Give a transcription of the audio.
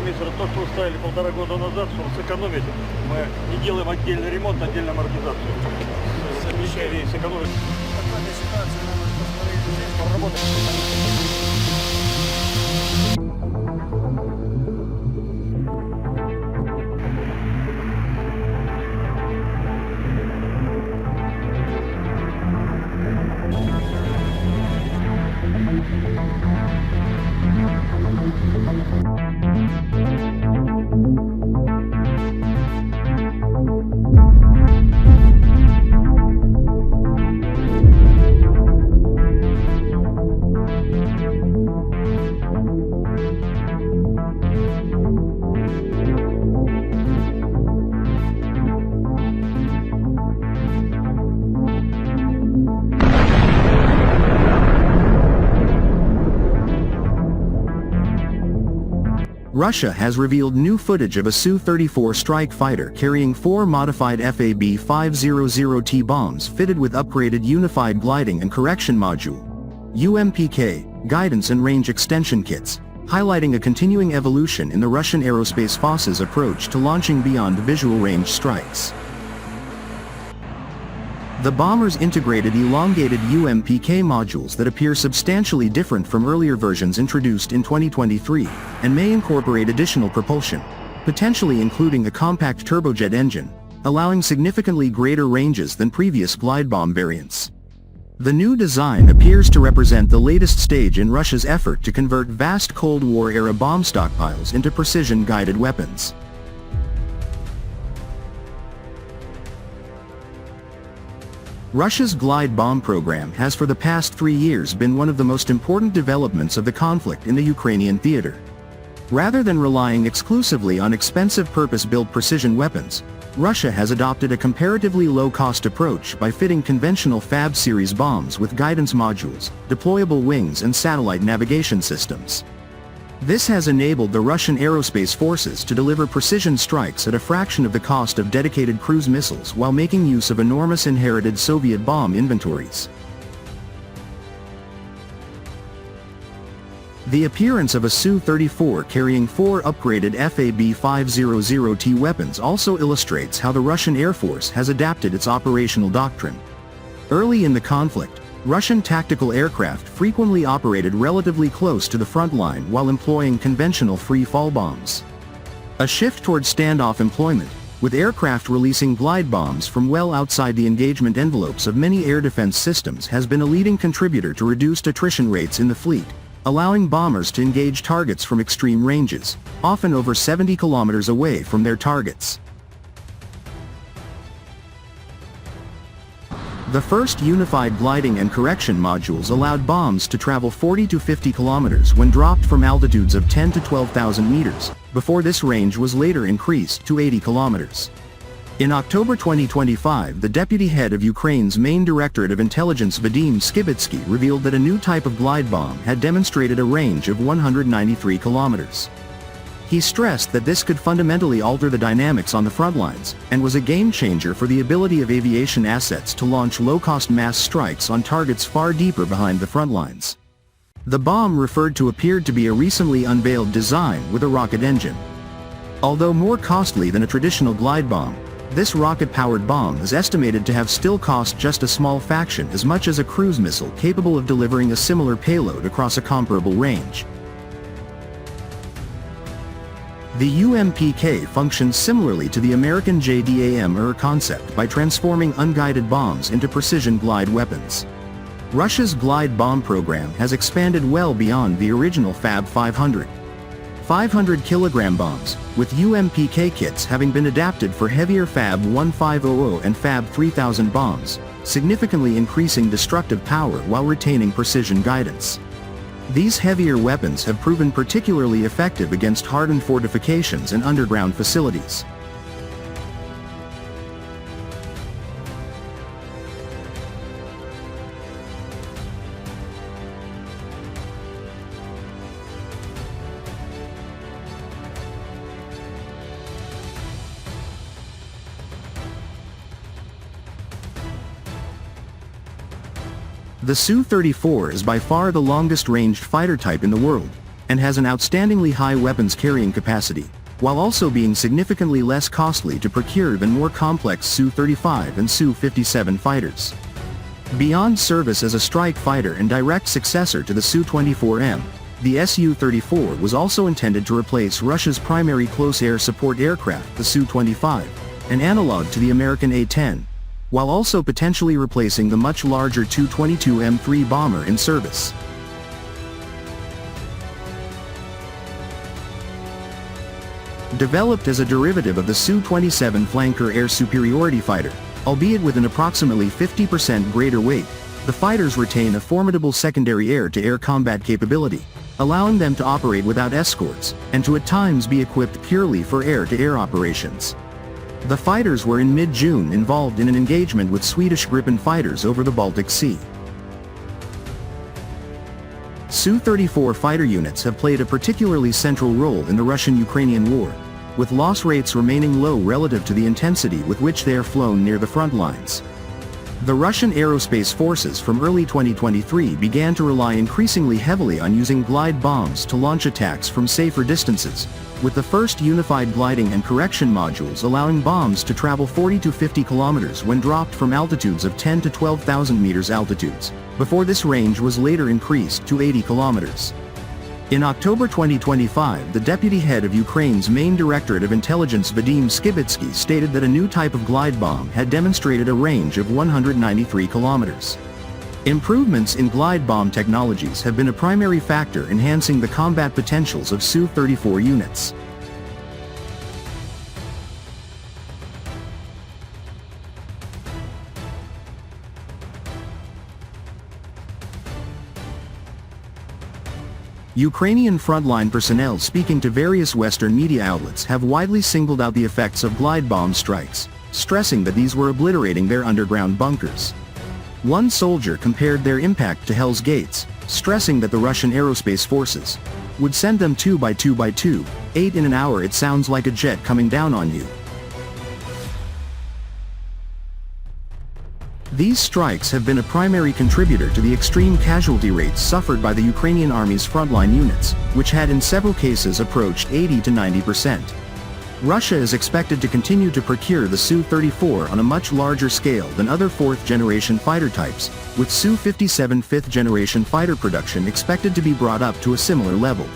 мистер, то, что ставили 1,5 года назад, чтобы сэкономить, мы не делаем отдельный ремонт, отдельную амортизацию. Совмещение сэкономить. Такая ситуация, надо посмотреть здесь, поработать. Russia has revealed new footage of a Su-34 strike fighter carrying 4 modified FAB-500T bombs fitted with upgraded Unified Gliding and Correction Module (UMPK) guidance and range extension kits, highlighting a continuing evolution in the Russian aerospace forces' approach to launching beyond visual range strikes. The bombers integrated elongated UMPK modules that appear substantially different from earlier versions introduced in 2023, and may incorporate additional propulsion, potentially including a compact turbojet engine, allowing significantly greater ranges than previous glide bomb variants. The new design appears to represent the latest stage in Russia's effort to convert vast Cold War-era bomb stockpiles into precision-guided weapons. Russia's glide bomb program has for the past 3 years been one of the most important developments of the conflict in the Ukrainian theater. Rather than relying exclusively on expensive purpose-built precision weapons, Russia has adopted a comparatively low-cost approach by fitting conventional FAB series bombs with guidance modules, deployable wings and satellite navigation systems. This has enabled the Russian aerospace forces to deliver precision strikes at a fraction of the cost of dedicated cruise missiles while making use of enormous inherited Soviet bomb inventories. The appearance of a Su-34 carrying 4 upgraded FAB-500T weapons also illustrates how the Russian Air Force has adapted its operational doctrine. Early in the conflict, Russian tactical aircraft frequently operated relatively close to the front line while employing conventional free-fall bombs. A shift toward standoff employment, with aircraft releasing glide bombs from well outside the engagement envelopes of many air defense systems, has been a leading contributor to reduced attrition rates in the fleet, allowing bombers to engage targets from extreme ranges, often over 70 kilometers away from their targets. The first unified gliding and correction modules allowed bombs to travel 40 to 50 kilometers when dropped from altitudes of 10 to 12,000 meters, before this range was later increased to 80 kilometers. In October 2025, the deputy head of Ukraine's main Directorate of Intelligence Vadim Skibitsky revealed that a new type of glide bomb had demonstrated a range of 193 kilometers. He stressed that this could fundamentally alter the dynamics on the front lines, and was a game-changer for the ability of aviation assets to launch low-cost mass strikes on targets far deeper behind the front lines. The bomb referred to appeared to be a recently unveiled design with a rocket engine. Although more costly than a traditional glide bomb, this rocket-powered bomb is estimated to have still cost just a small fraction as much as a cruise missile capable of delivering a similar payload across a comparable range. The UMPK functions similarly to the American JDAM-ER concept by transforming unguided bombs into precision glide weapons. Russia's glide bomb program has expanded well beyond the original FAB-500. 500-kilogram bombs, with UMPK kits having been adapted for heavier FAB-1500 and FAB-3000 bombs, significantly increasing destructive power while retaining precision guidance. These heavier weapons have proven particularly effective against hardened fortifications and underground facilities. The Su-34 is by far the longest-ranged fighter type in the world, and has an outstandingly high weapons carrying capacity, while also being significantly less costly to procure than more complex Su-35 and Su-57 fighters. Beyond service as a strike fighter and direct successor to the Su-24M, the Su-34 was also intended to replace Russia's primary close air support aircraft, the Su-25, an analog to the American A-10, while also potentially replacing the much larger Tu-22M3 bomber in service. Developed as a derivative of the Su-27 flanker air superiority fighter, albeit with an approximately 50% greater weight, the fighters retain a formidable secondary air-to-air combat capability, allowing them to operate without escorts, and to at times be equipped purely for air-to-air operations. The fighters were in mid-June involved in an engagement with Swedish Gripen fighters over the Baltic Sea. Su-34 fighter units have played a particularly central role in the Russian-Ukrainian war, with loss rates remaining low relative to the intensity with which they are flown near the front lines. The Russian aerospace forces from early 2023 began to rely increasingly heavily on using glide bombs to launch attacks from safer distances, with the first unified gliding and correction modules allowing bombs to travel 40 to 50 kilometers when dropped from altitudes of 10 to 12,000 meters altitudes, before this range was later increased to 80 kilometers. In October 2025, the deputy head of Ukraine's main Directorate of Intelligence Vadim Skibitsky stated that a new type of glide bomb had demonstrated a range of 193 kilometers. Improvements in glide bomb technologies have been a primary factor enhancing the combat potentials of Su-34 units. Ukrainian frontline personnel speaking to various Western media outlets have widely singled out the effects of glide bomb strikes, stressing that these were obliterating their underground bunkers. One soldier compared their impact to Hell's Gates, stressing that the Russian aerospace forces would send them 2 by 2 by 2, 8 in an hour. It sounds like a jet coming down on you. These strikes have been a primary contributor to the extreme casualty rates suffered by the Ukrainian army's frontline units, which had in several cases approached 80 to 90%. Russia is expected to continue to procure the Su-34 on a much larger scale than other fourth-generation fighter types, with Su-57 fifth-generation fighter production expected to be brought up to a similar level.